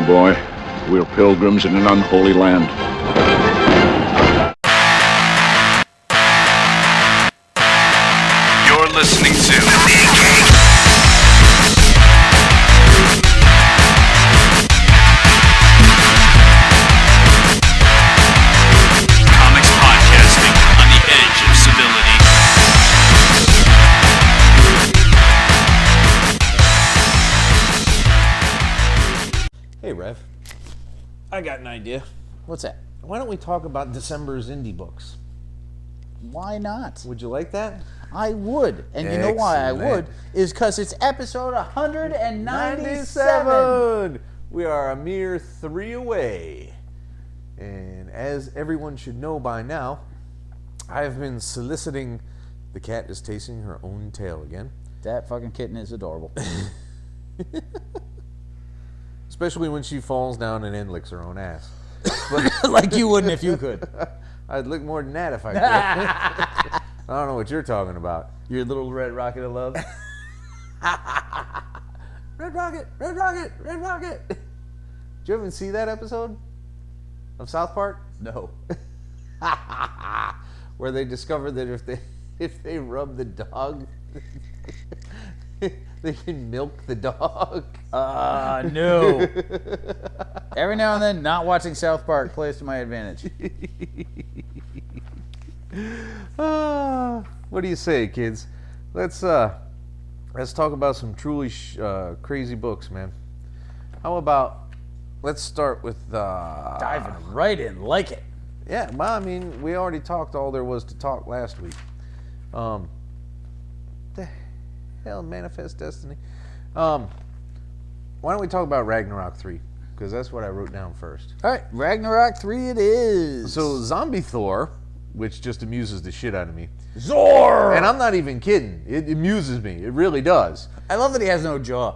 boy. We're pilgrims in an unholy land. You're listening to Comics Podcasting on the edge of civility. Hey, Rev. I got an idea. What's that? Why don't we talk about December's indie books? Why not? Would you like that? I would. And you know why I Excellent. would? Is because it's episode 197. We are a mere 3 away. And as everyone should know by now, I have been soliciting... The cat is tasting her own tail again. That fucking kitten is adorable. Especially when she falls down and then licks her own ass. Like you wouldn't if you could. I'd lick more than that if I could. I don't know what you're talking about. Your little red rocket of love. Red Rocket, Red Rocket, Red Rocket. Did you ever see that episode of South Park? No. Where they discovered that if they rub the dog, they can milk the dog. No. Every now and then, not watching South Park plays to my advantage. What do you say, kids? Let's talk about some truly crazy books, man. How about let's start with Diving right in, like it. yeah. Well, I mean, we already talked all there was to talk last week. The hell, Manifest Destiny. Why don't we talk about Ragnarok 3? Because that's what I wrote down first. All right, Ragnarok 3 it is. So Zombie Thor, which just amuses the shit out of me. Zor! And I'm not even kidding. It amuses me. It really does. I love that he has no jaw.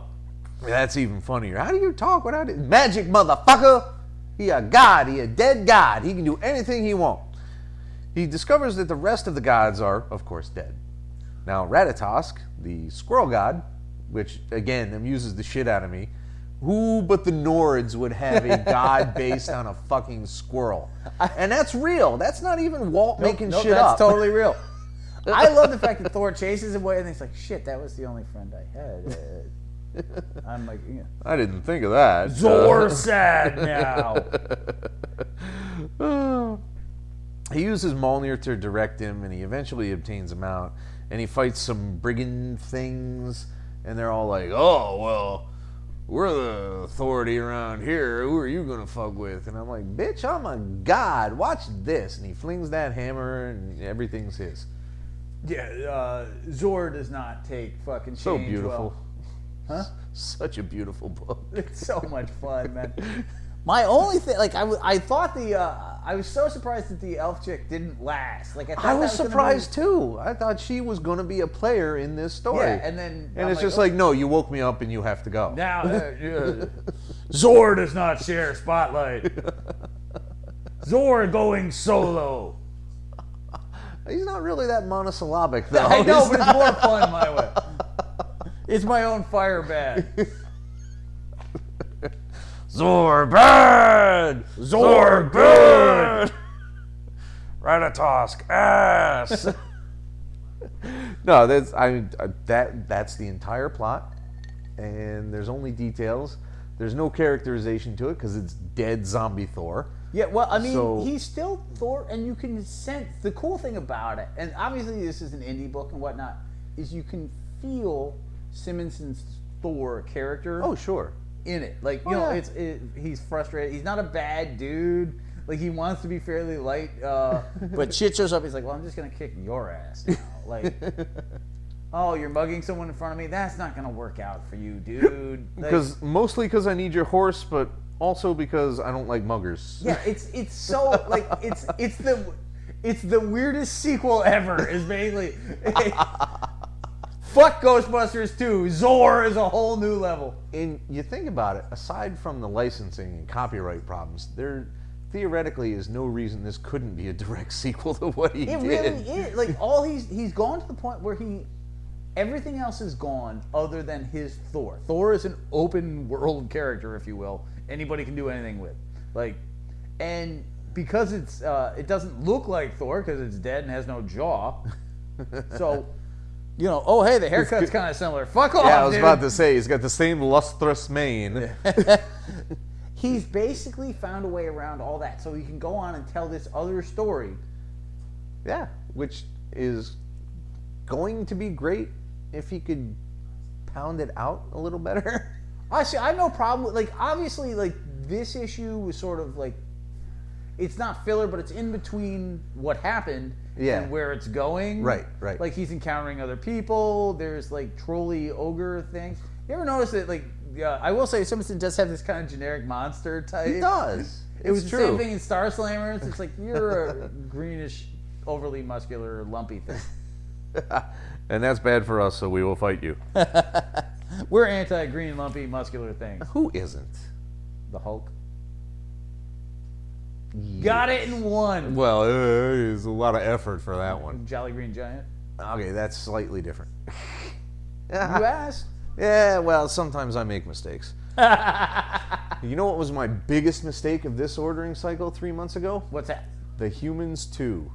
That's even funnier. How do you talk without it? Magic, motherfucker! He a god. He a dead god. He can do anything he wants. He discovers that the rest of the gods are, of course, dead. Now, Ratatosk, the squirrel god, which, again, amuses the shit out of me. Who but the Nords would have a god based on a fucking squirrel? And that's real. That's not even Walt making shit that's up. That's totally real. I love the fact that Thor chases him away and he's like, shit, that was the only friend I had. I'm like, yeah. I didn't think of that. Zor sad now. He uses Mjolnir to direct him, and he eventually obtains him out. And he fights some brigand things, and they're all like, oh, well, we're the authority around here. Who are you going to fuck with? And I'm like, bitch, I'm a god. Watch this. And he flings that hammer, and everything's his. Yeah, Zor does not take fucking change So beautiful. Well. Huh? Such a beautiful book. It's so much fun, man. My only thing, like, I thought I was so surprised that the elf chick didn't last. Like, I was surprised too. I thought she was going to be a player in this story. Yeah, and then and I'm it's like, just like, no, you woke me up and you have to go. Now, Zor does not share spotlight. Zor going solo. He's not really that monosyllabic, though. I know, but it's more fun my way. It's my own fire bad. Zor bad! Zor bad! Ratatosk ass! No, that's the entire plot, and there's only details. There's no characterization to it because it's dead zombie Thor. Yeah, well, I mean, he's still Thor, and you can sense the cool thing about it. And obviously, this is an indie book and whatnot. Is you can feel Simonson's Thor character. Oh, sure. In it, like he's frustrated. He's not a bad dude. Like he wants to be fairly light, but shit shows up. He's like, well, I'm just gonna kick your ass now. Like, oh, you're mugging someone in front of me. That's not gonna work out for you, dude. Because mostly because I need your horse, but also because I don't like muggers. Yeah, it's so like it's the weirdest sequel ever. Is mainly. Fuck Ghostbusters 2. Zor is a whole new level. And you think about it, aside from the licensing and copyright problems, there theoretically is no reason this couldn't be a direct sequel to what he did. It really is. Like, he's gone to the point where he everything else is gone other than his Thor. Thor is an open world character, if you will. Anybody can do anything with. Like, and because it's it doesn't look like Thor because it's dead and has no jaw. So, you know, oh hey, the haircut's kind of similar. Fuck off. Yeah, I was dude. about to say he's got the same lustrous mane. He's basically found a way around all that, so he can go on and tell this other story. Yeah, which is going to be great if he could pound it out a little better. Honestly, I have no problem with, like, obviously, like, this issue was sort of like, it's not filler, but it's in between what happened and where it's going. Right. Like, he's encountering other people. There's, like, trolley ogre things. You ever notice that, like, I will say Simpson does have this kind of generic monster type. He does. It was true. the same thing in Star Slammers. It's like, you're a greenish, overly muscular, lumpy thing. And that's bad for us, so we will fight you. We're anti-green, lumpy, muscular things. Who isn't? The Hulk. Got it in one. Well, there's a lot of effort for that one. Jolly Green Giant. Okay, that's slightly different. You asked. Yeah, well, sometimes I make mistakes. You know what was my biggest mistake of this ordering cycle 3 months ago? What's that? The Humans 2.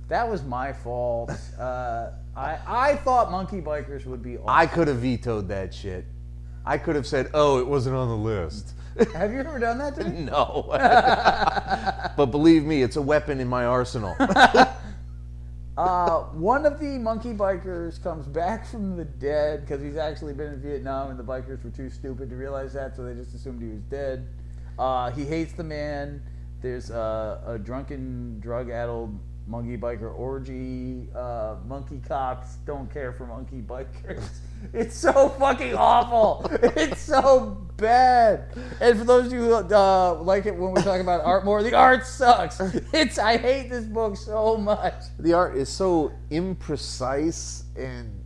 That was my fault. I thought Monkey Bikers would be awesome. I could have vetoed that shit. I could have said, oh, it wasn't on the list. Have you ever done that to me? No. But believe me, it's a weapon in my arsenal. One of the Monkey Bikers comes back from the dead because he's actually been in Vietnam and the bikers were too stupid to realize that, so they just assumed he was dead. He hates the man. There's a drunken, drug-addled monkey biker orgy. Monkey cops don't care for monkey bikers. It's so fucking awful. It's so bad. And for those of you who like it when we talk about art more, the art sucks. I hate this book so much. The art is so imprecise and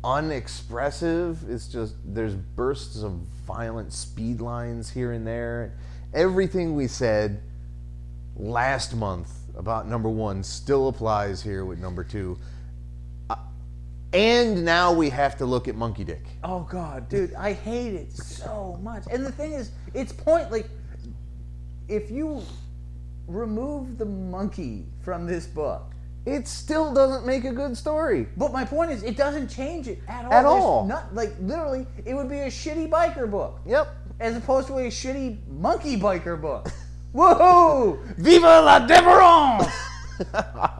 unexpressive. It's just, there's bursts of violent speed lines here and there. Everything we said last month about number 1 still applies here with number 2. And now we have to look at Monkey Dick. Oh God, dude, I hate it so much. And the thing is, it's like, if you remove the monkey from this book, it still doesn't make a good story. But my point is, it doesn't change it at all. At all. Not, like, literally, it would be a shitty biker book. Yep. As opposed to a shitty monkey biker book. Woohoo! Vive la différence!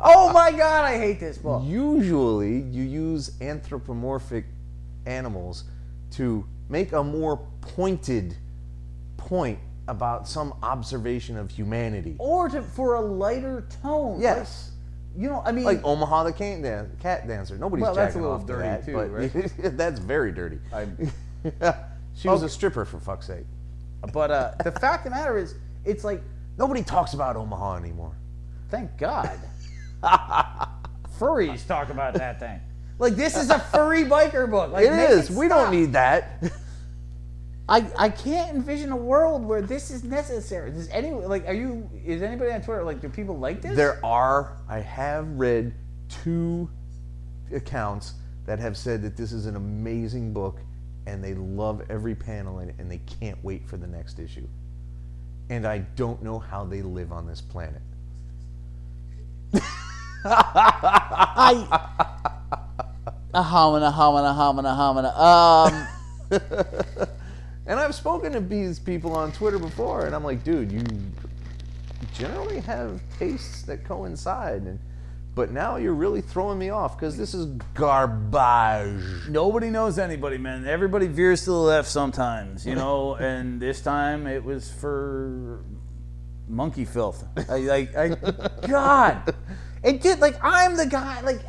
Oh my God, I hate this book. Usually, you use anthropomorphic animals to make a more pointed point about some observation of humanity. Or for a lighter tone. Yes. Like, you know, I mean... Like Omaha the cat dancer. Nobody's that's a jacking little off to dirty that, too, but right? That's very dirty. She was a stripper, for fuck's sake. But the fact of the matter is, it's like... Nobody talks about Omaha anymore. Thank God. Furries talk about that thing. Like, this is a furry biker book. Like, It is. We don't need that. I can't envision a world where this is necessary. Is anybody on Twitter, like, do people like this? I have read 2 accounts that have said that this is an amazing book and they love every panel in it and they can't wait for the next issue. And I don't know how they live on this planet. And I've spoken to these people on Twitter before, and I'm like, dude, you generally have tastes that coincide, but now you're really throwing me off because this is garbage. Nobody knows anybody, man. Everybody veers to the left sometimes, you know. And this time it was for monkey filth. God. It did, like, I'm the guy, like,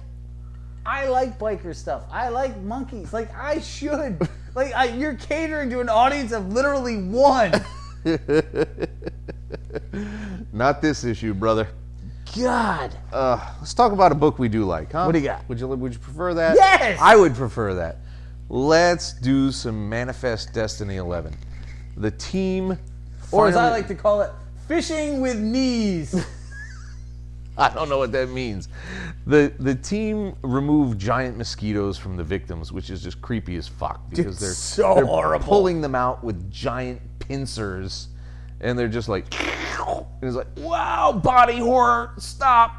I like biker stuff. I like monkeys. Like, I should. Like, you're catering to an audience of literally 1. Not this issue, brother. God. Let's talk about a book we do like, huh? What do you got? Would you prefer that? Yes! I would prefer that. Let's do some Manifest Destiny 11. The team... Or as I like to call it, fishing with knees. I don't know what that means. The team removed giant mosquitoes from the victims, which is just creepy as fuck because they're horrible. pulling them out with giant pincers, and they're just like, and it's like, wow, body horror, stop.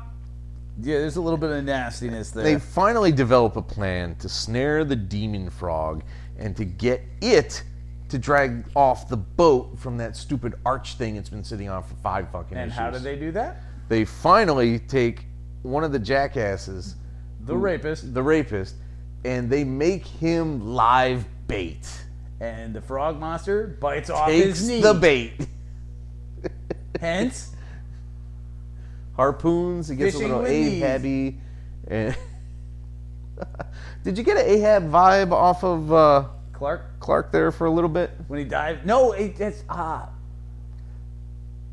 Yeah, there's a little bit of nastiness there. They finally develop a plan to snare the demon frog and to get it to drag off the boat from that stupid arch thing it's been sitting on for 5 fucking and issues. how did they do that? They finally take one of the jackasses, The rapist, and they make him live bait. And the frog monster bites off Takes his knee. the bait. Hence, Harpoons, he gets Fishing a little with knees. Ahab-y. And did you get an Ahab vibe off of Clark there for a little bit? when he dived. No, it's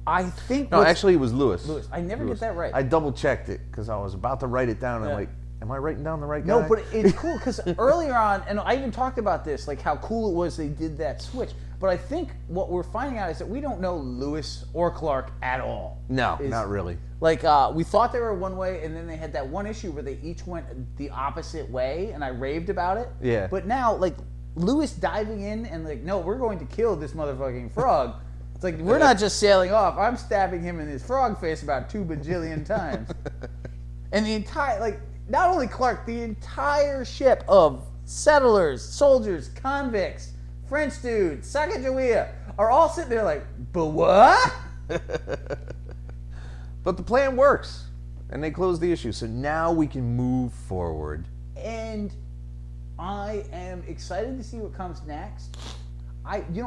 I think. No, actually it was Lewis. I never get that right. I double checked it because I was about to write it down and Yeah. I'm like, am I writing down the right guy? No, but it's cool because earlier on, and I even talked about this, like how cool it was they did that switch. But I think what we're finding out is that we don't know Lewis or Clark at all. No, not really. Like, we thought they were one way, and then they had that one issue where they each went the opposite way, and I raved about it. Yeah. But now, like, Lewis diving in and, like, no, we're going to kill this motherfucking frog. It's like, we're not just sailing off. I'm stabbing him in his frog face about 2 bajillion times. And the entire, like, not only Clark, the entire ship of settlers, soldiers, convicts, French dudes, Sacagawea, are all sitting there like, but what? But the plan works, and they close the issue. So now we can move forward. And I am excited to see what comes next.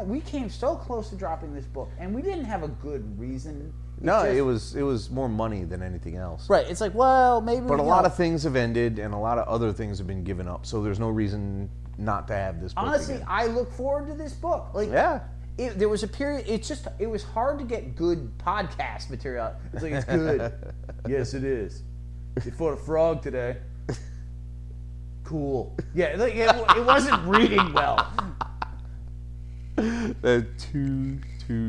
We came so close to dropping this book, and we didn't have a good reason. It was more money than anything else. Right. It's like, well, maybe. But a lot of things have ended, and a lot of other things have been given up. So there's no reason not to have this book honestly, again. I look forward to this book. Like, Yeah. There was a period. It was hard to get good podcast material. It's like, it's good. Yes, it is. You fought a frog today. Cool. Yeah, like, it wasn't reading well. That's too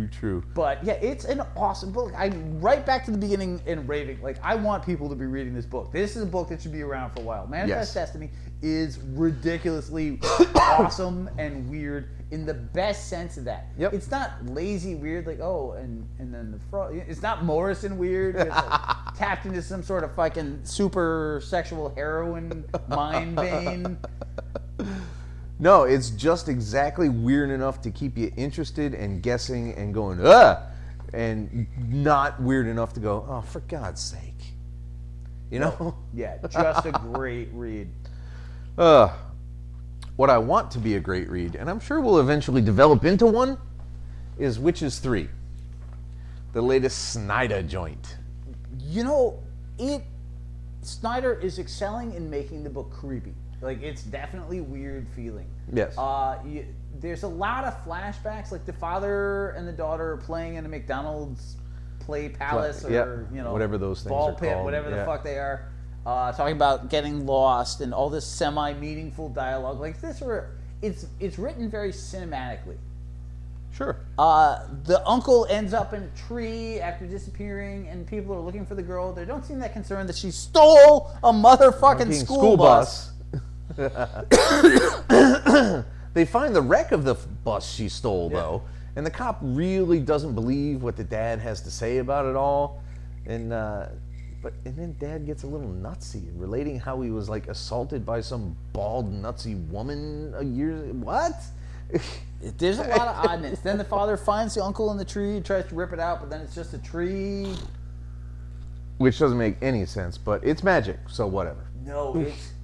true. But yeah, it's an awesome book. I'm right back to the beginning and raving. Like, I want people to be reading this book. This is a book that should be around for a while. Manifest Destiny is ridiculously awesome and weird in the best sense of that. Yep. It's not lazy weird, like, oh, and then the frog. It's not Morrison weird. It's like tapped into some sort of fucking super sexual heroin mind vein. No, it's just exactly weird enough to keep you interested and guessing and going, and not weird enough to go, oh, for God's sake. You know? Yeah, just a great read. What I want to be a great read, and I'm sure we'll eventually develop into one, is Witches 3. The latest Snyder joint. Snyder is excelling in making the book creepy. Like, it's definitely weird feeling. Yes. There's a lot of flashbacks, like the father and the daughter playing in a McDonald's play palace or whatever those things ball are pit, called. whatever the fuck they are. Talking about getting lost and all this semi-meaningful dialogue. Like this, it's written very cinematically. Sure. The uncle ends up in a tree after disappearing, and people are looking for the girl. They don't seem that concerned that she stole a motherfucking school bus. They find the wreck of the bus she stole, though, and the cop really doesn't believe what the dad has to say about it all, and then Dad gets a little nutsy, relating how he was like assaulted by some bald nutsy woman a year. What? There's a lot of oddness. Then the father finds the uncle in the tree, tries to rip it out, but then it's just a tree. Which doesn't make any sense, but it's magic, so whatever. No,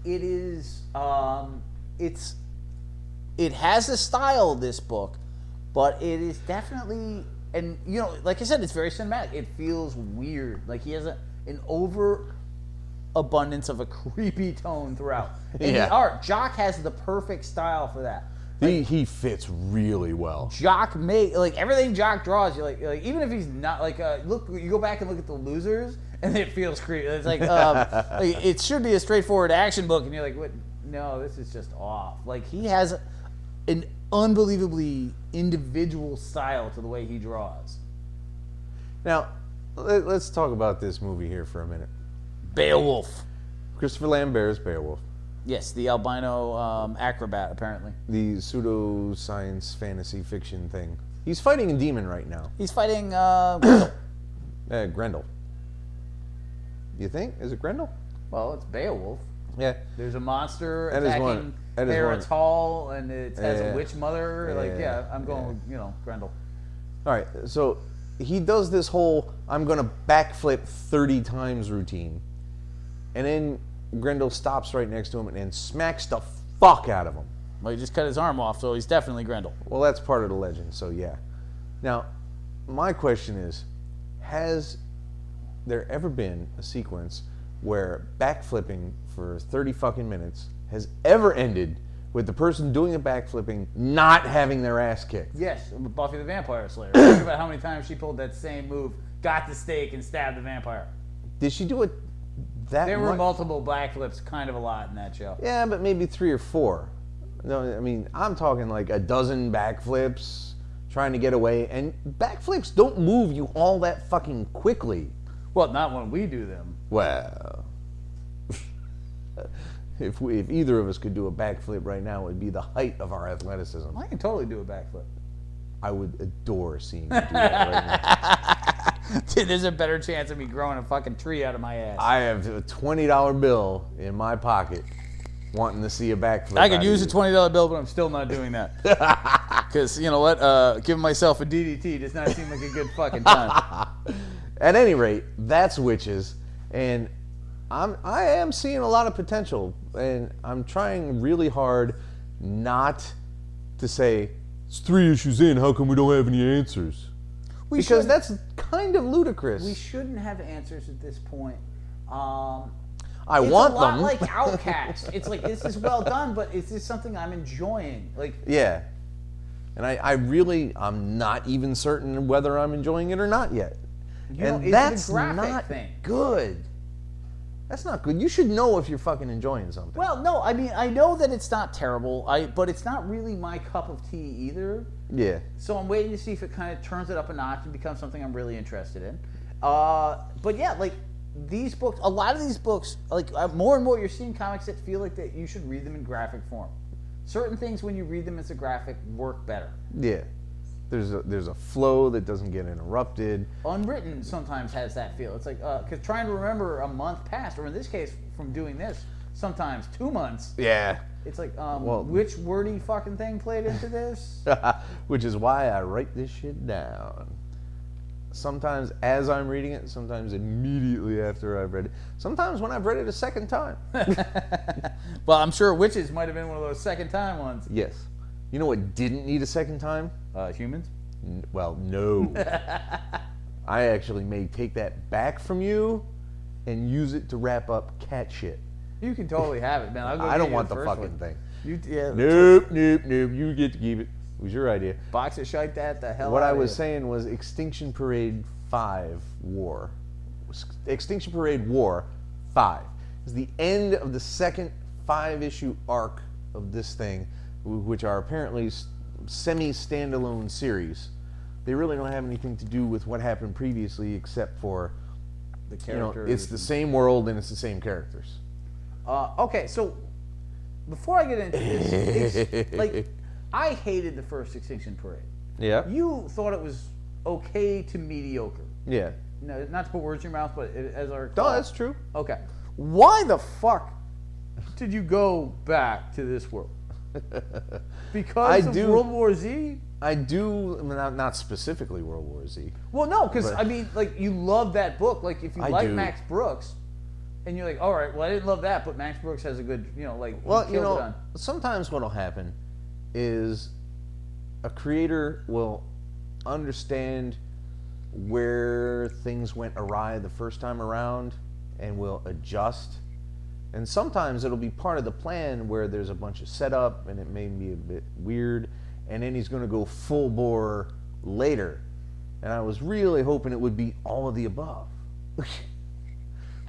it has a style, this book, but it is definitely, and like I said, it's very cinematic. It feels weird. Like he has an overabundance of a creepy tone throughout. And the art, Jock has the perfect style for that. He fits really well. Jock everything Jock draws, you're like even if he's not look, you go back and look at the Losers, and it feels creepy. It's like it should be a straightforward action book, and you're like, what? No, this is just off. Like he has an unbelievably individual style to the way he draws. Now, let's talk about this movie here for a minute. Beowulf. Christopher Lambert's Beowulf. Yes, the albino acrobat, apparently. The pseudoscience fantasy fiction thing. He's fighting a demon right now. He's fighting Grendel. You think? Is it Grendel? well, it's Beowulf. Yeah. There's a monster That is attacking one. That is Hera one. Tall, and it has Yeah. a witch mother. Yeah. I'm going with, Grendel. All right. So he does this whole I'm going to backflip 30 times routine. And then Grendel stops right next to him and smacks the fuck out of him. Well, he just cut his arm off, so he's definitely Grendel. Well, that's part of the legend, so yeah. Now, my question is, has there ever been a sequence where backflipping for 30 fucking minutes has ever ended with the person doing the backflipping not having their ass kicked? Yes, Buffy the Vampire Slayer. Think about how many times she pulled that same move, got the stake, and stabbed the vampire. Did she do it that There were much? multiple backflips, kind of a lot in that show. Yeah, but maybe 3 or 4. No, I mean, I'm talking like a dozen backflips, trying to get away, and backflips don't move you all that fucking quickly. Well, not when we do them. Well, if either of us could do a backflip right now, it would be the height of our athleticism. I can totally do a backflip. I would adore seeing you do that right now. Dude, there's a better chance of me growing a fucking tree out of my ass. I have a $20 bill in my pocket, wanting to see a backflip. I could out use a of $20 bill, but I'm still not doing that. Because, you know what? Giving myself a DDT does not seem like a good fucking time. At any rate, that's Witches, and I am seeing a lot of potential, and I'm trying really hard not to say, it's 3 issues in, how come we don't have any answers? Because that's kind of ludicrous. We shouldn't have answers at this point. I It's want a lot them. like OUTCAST. It's like, this is well done, but is this something I'm enjoying? Like, Yeah. And I'm not even certain whether I'm enjoying it or not yet. You know, And is it a that's graphic not thing? good. That's not good. You should know if you're fucking enjoying something. well, no, I mean, I know that it's not terrible, but it's not really my cup of tea either. Yeah. So I'm waiting to see if it kind of turns it up a notch and becomes something I'm really interested in. But yeah, like these books, a lot of these books, like more and more you're seeing comics that feel like that you should read them in graphic form. Certain things when you read them as a graphic work better. Yeah. There's a flow that doesn't get interrupted. Unwritten sometimes has that feel. It's like, because trying to remember a month past, or in this case, from doing this, sometimes 2 months. Yeah. It's like, Well- which wordy fucking thing played into this? Which is why I write this shit down. Sometimes as I'm reading it, sometimes immediately after I've read it. Sometimes when I've read it a second time. Well, I'm sure Witches might have been one of those second time ones. Yes. You know what didn't need a second time? Humans? Well, no. I actually may take that back from you and use it to wrap up cat shit. You can totally have it, man. I'll go I get don't you want the first fucking one. thing. Yeah, Nope. You get to keep it. It was your idea. box of shite that the hell What out I of was you. saying was Extinction Parade 5 War. Extinction Parade War 5 is the end of the second 5-issue arc of this thing, which are apparently semi-standalone series. They really don't have anything to do with what happened previously, except for The you know, characters. it's the same world and it's the same characters. Okay, so before I get into this, like I hated the first Extinction Parade. Yeah. You thought it was okay to mediocre. Yeah. No, not to put words in your mouth, but as our No, that's true. Okay. Why the fuck did you go back to this world? Because of World War Z? I do, not specifically World War Z. Well, no, because But- I mean, like you love that book. Like if you I like do. Max Brooks, and you're like, all right, well, I didn't love that, but Max Brooks has a good, like, he Well, killed you it know, on. sometimes what'll happen is a creator will understand where things went awry the first time around and will adjust. And sometimes it'll be part of the plan where there's a bunch of setup and it may be a bit weird, and then he's going to go full bore later. And I was really hoping it would be all of the above.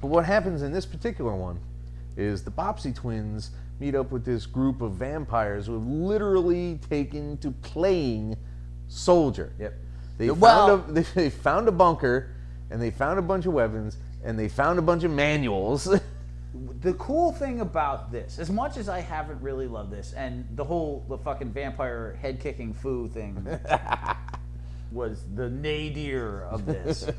But what happens in this particular one is the Bobbsey twins meet up with this group of vampires who have literally taken to playing soldier. Yep. They Well- found a bunker, and they found a bunch of weapons, and they found a bunch of manuals. The cool thing about this, as much as I haven't really loved this, and the fucking vampire head kicking foo thing was the nadir of this.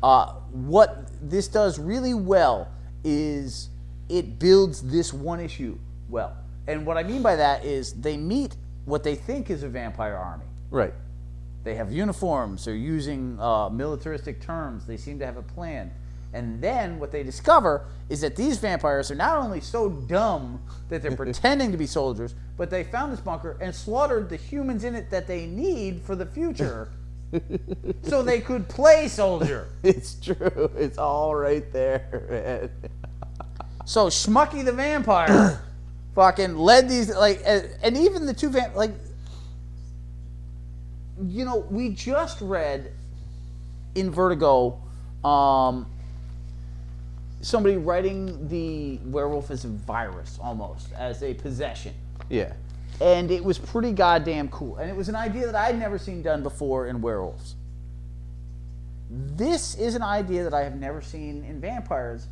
What this does really well is it builds this one issue well. And what I mean by that is they meet what they think is a vampire army. Right. They have uniforms, they're using militaristic terms, they seem to have a plan. And then what they discover is that these vampires are not only so dumb that they're pretending to be soldiers, but they found this bunker and slaughtered the humans in it that they need for the future so they could play soldier. It's true. It's all right there, man. So Schmucky the vampire fucking led these, and even the two we just read in Vertigo, somebody writing the werewolf as a virus, almost, as a possession. Yeah. And it was pretty goddamn cool. And it was an idea that I'd never seen done before in werewolves. This is an idea that I have never seen in vampires,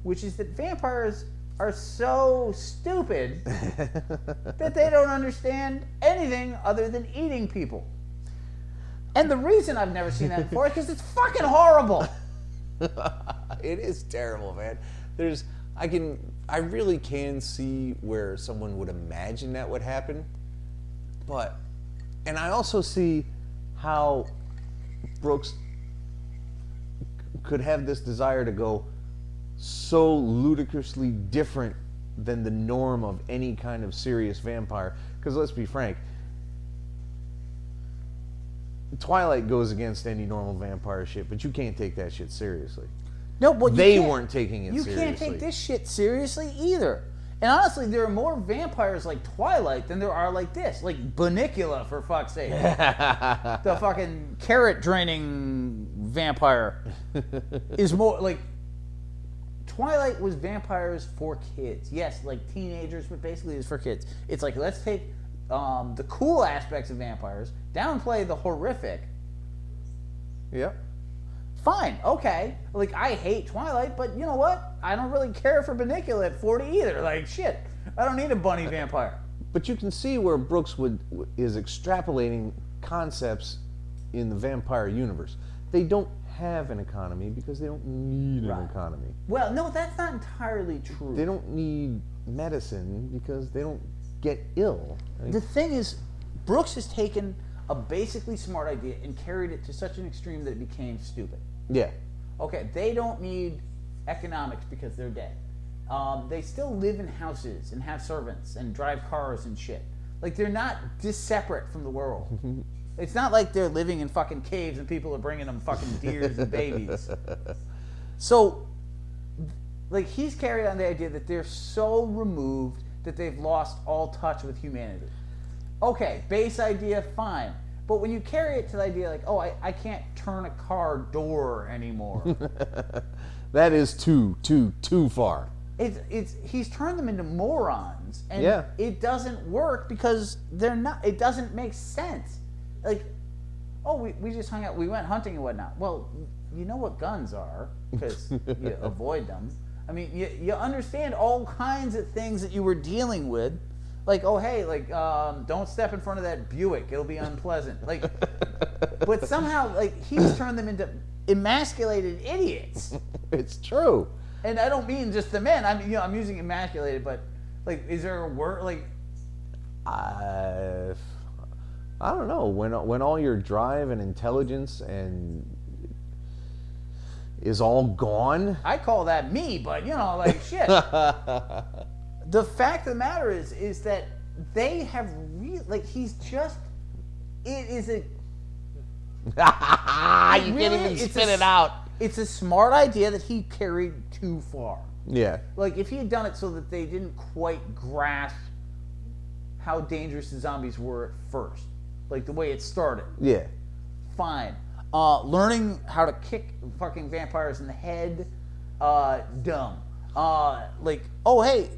which is that vampires are so stupid that they don't understand anything other than eating people. And the reason I've never seen that before is because it's fucking horrible. It is terrible, man. I really can see where someone would imagine that would happen, And I also see how Brooks could have this desire to go so ludicrously different than the norm of any kind of serious vampire. Because let's be frank, Twilight goes against any normal vampire shit, but you can't take that shit seriously. No, but they weren't taking it you seriously. You can't take this shit seriously either. And honestly, there are more vampires like Twilight than there are like this. Like Bunnicula, for fuck's sake. The fucking carrot draining vampire is more like... Twilight was vampires for kids. Yes, like teenagers, but basically it's for kids. It's like, let's take the cool aspects of vampires, downplay the horrific. Yep. Fine, okay. Like, I hate Twilight, but you know what? I don't really care for Bunnicula at 40 either. Like, shit. I don't need a bunny vampire. But you can see where Brooks is extrapolating concepts in the vampire universe. They don't have an economy because they don't need an economy. Well, no, that's not entirely true. They don't need medicine because they don't get ill. The thing is, Brooks has taken a basically smart idea and carried it to such an extreme that it became stupid. Yeah. Okay, they don't need economics because they're dead. They still live in houses and have servants and drive cars and shit. Like, they're not separate from the world. It's not like they're living in fucking caves and people are bringing them fucking deers and babies. So, like, he's carried on the idea that they're so removed that they've lost all touch with humanity. Okay, base idea, fine. But when you carry it to the idea like, oh, I can't turn a car door anymore. That is too far. He's turned them into morons, and yeah. It doesn't work because they're not. It doesn't make sense. Like, oh, we just hung out, we went hunting and whatnot. Well, you know what guns are because you avoid them. I mean, you understand all kinds of things that you were dealing with. Like, oh, hey, like, don't step in front of that Buick. It'll be unpleasant. Like, but somehow, like, he's turned them into emasculated idiots. It's true. And I don't mean just the men. I'm using emasculated, but, like, is there a word, like... I don't know. When all your drive and intelligence and is all gone. I call that me, but you know, like shit. The fact of the matter is that they have he's just. It is a. You can't even spit it out. It's a smart idea that he carried too far. Yeah. Like if he had done it so that they didn't quite grasp how dangerous the zombies were at first. Like the way it started. Yeah. Fine. Learning how to kick fucking vampires in the head, dumb. Like, oh hey,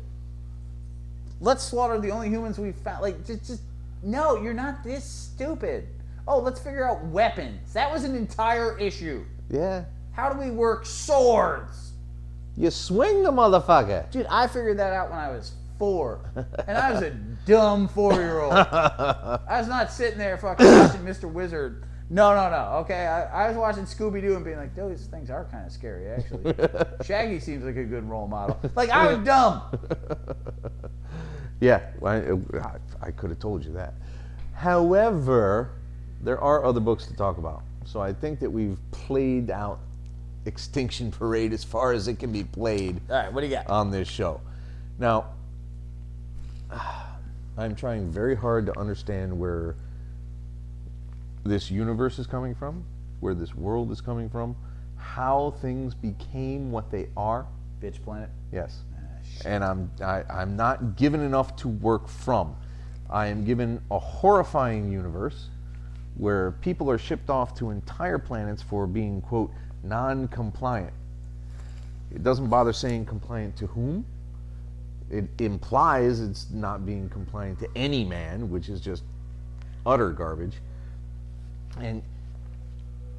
let's slaughter the only humans we've found. Like, just no, you're not this stupid. Oh, let's figure out weapons. That was an entire issue. Yeah. How do we work swords? You swing the motherfucker. Dude, I figured that out when I was 4. And I was a dumb 4-year-old. I was not sitting there fucking watching Mr. Wizard. No. Okay, I was watching Scooby-Doo and being like, those things are kind of scary, actually. Shaggy seems like a good role model. Like, I was dumb. Yeah, I could have told you that. However, there are other books to talk about. So I think that we've played out Extinction Parade as far as it can be played. All right, what do you got? On this show. Now, I'm trying very hard to understand where this universe is coming from, where this world is coming from, how things became what they are. Bitch planet? Yes. And I'm not given enough to work from. I am given a horrifying universe where people are shipped off to entire planets for being, quote, non-compliant. It doesn't bother saying compliant to whom. It implies it's not being compliant to any man, which is just utter garbage. And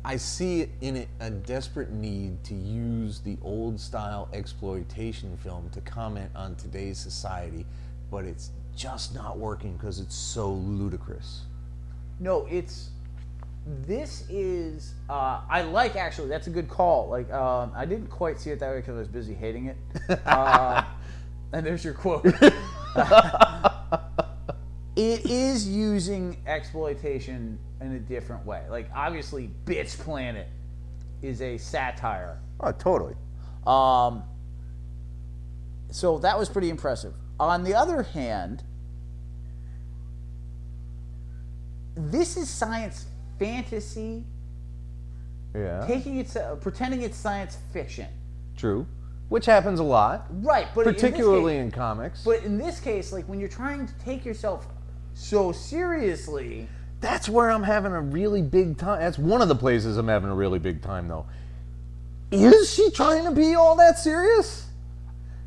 I see in it a desperate need to use the old style exploitation film to comment on today's society, but it's just not working because it's so ludicrous. No, this is, I like, actually, that's a good call. Like, I didn't quite see it that way because I was busy hating it. And there's your quote. It is using exploitation in a different way. Like, obviously, Bitch Planet is a satire. Oh, totally. So that was pretty impressive. On the other hand, this is science fantasy. Yeah. Pretending it's science fiction. True. Which happens a lot. Right, but particularly in comics. But in this case, like when you're trying to take yourself so seriously, that's where I'm having a really big time. That's one of the places I'm having a really big time, though. Is she trying to be all that serious?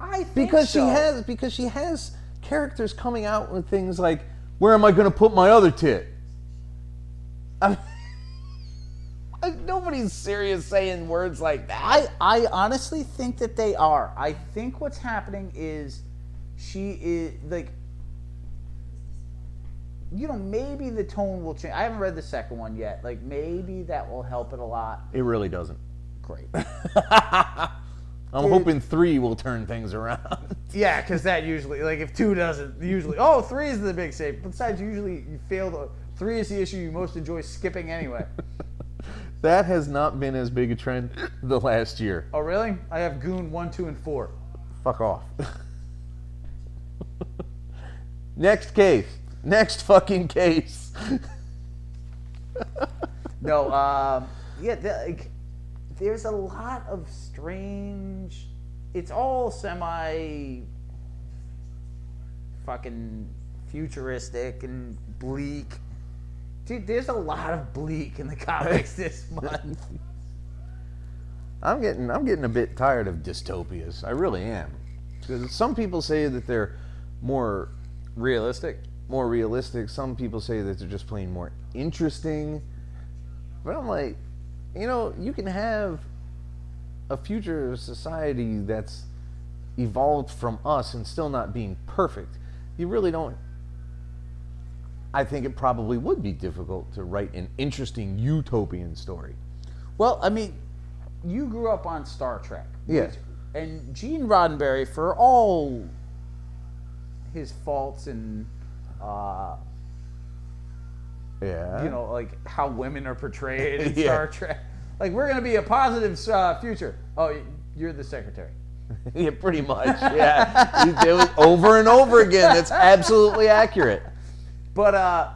I think because so. Because she has characters coming out with things like, "Where am I going to put my other tit?" Nobody's serious saying words like that. I honestly think that they are. I think what's happening is she is like, you know, maybe the tone will change. I haven't read the second one yet. Like, maybe that will help it a lot. It really doesn't. Great. I'm hoping 3 will turn things around. Yeah, because that usually, like, if 2 doesn't, usually, 3 is the big save. Besides, usually you fail to, 3 is the issue you most enjoy skipping anyway. That has not been as big a trend the last year. Oh, really? I have Goon 1, 2, and 4. Fuck off. Next case. Next fucking case. No, there's a lot of strange. It's all semi fucking futuristic and bleak. Dude, there's a lot of bleak in the comics this month. I'm getting a bit tired of dystopias. I really am. Because some people say that they're more realistic. Some people say that they're just plain more interesting. But I'm like, you know, you can have a future society that's evolved from us and still not being perfect. You really don't. I think it probably would be difficult to write an interesting utopian story. Well, I mean, you grew up on Star Trek. Yeah. And Gene Roddenberry, for all his faults and, yeah, you know, like how women are portrayed in Yeah. Star Trek. Like, we're going to be a positive future. Oh, you're the secretary. Yeah, pretty much. Yeah. It was over and over again. That's absolutely accurate. But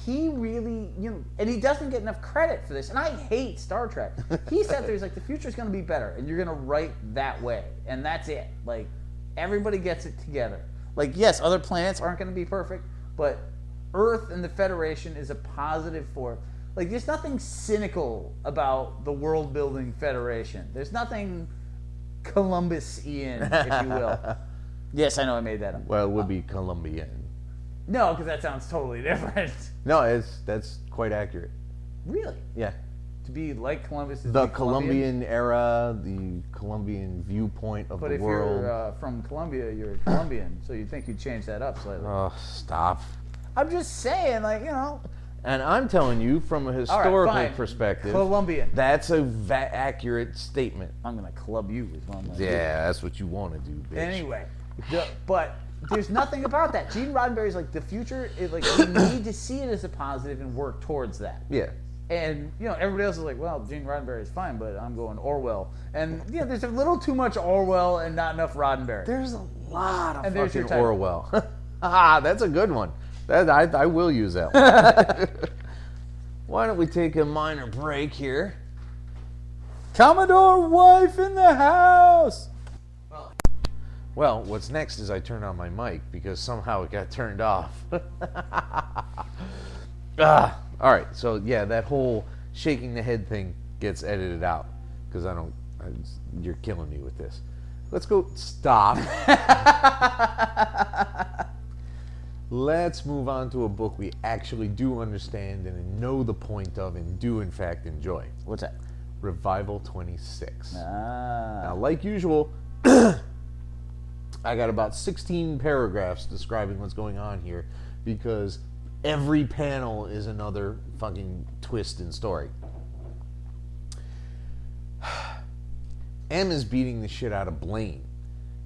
he really, you know, and he doesn't get enough credit for this. And I hate Star Trek. He said there's like, the future's going to be better, and you're going to write that way, and that's it. Like, everybody gets it together. Like, yes, other planets aren't going to be perfect, but Earth and the Federation is a positive force. Like, there's nothing cynical about the world-building Federation. There's nothing Columbus-ian, if you will. Yes, I know I made that up. Well, it would be Colombian. No, because that sounds totally different. No, that's quite accurate. Really? Yeah. to be like Columbus is The be Colombian. Colombian era, the Colombian viewpoint of But the if world. you're from Colombia, you're Colombian, so you'd think you'd change that up slightly. Oh, stop. I'm just saying, like, you know. And I'm telling you, from a All right, historical fine. perspective, Colombian. that's a accurate statement. I'm gonna club you is what I'm gonna do. Yeah, that's what you want to do, bitch. Anyway, but there's nothing about that. Gene Roddenberry's like the future. Like we need to see it as a positive and work towards that. Yeah. And you know, everybody else is like, well, Gene Roddenberry is fine, but I'm going Orwell. And you know, there's a little too much Orwell and not enough Roddenberry. There's a lot of And there's your fucking title. Orwell. Ah, that's a good one. That I will use that one. Why don't we take a minor break here? Commodore wife in the house. Well, what's next is I turn on my mic because somehow it got turned off. All right, so yeah, that whole shaking the head thing gets edited out because you're killing me with this. Let's go. Stop. Let's move on to a book we actually do understand and know the point of and do in fact enjoy. What's that? Revival 26. Ah. Now, like usual, I got about 16 paragraphs describing what's going on here because every panel is another fucking twist in story. M is beating the shit out of Blaine.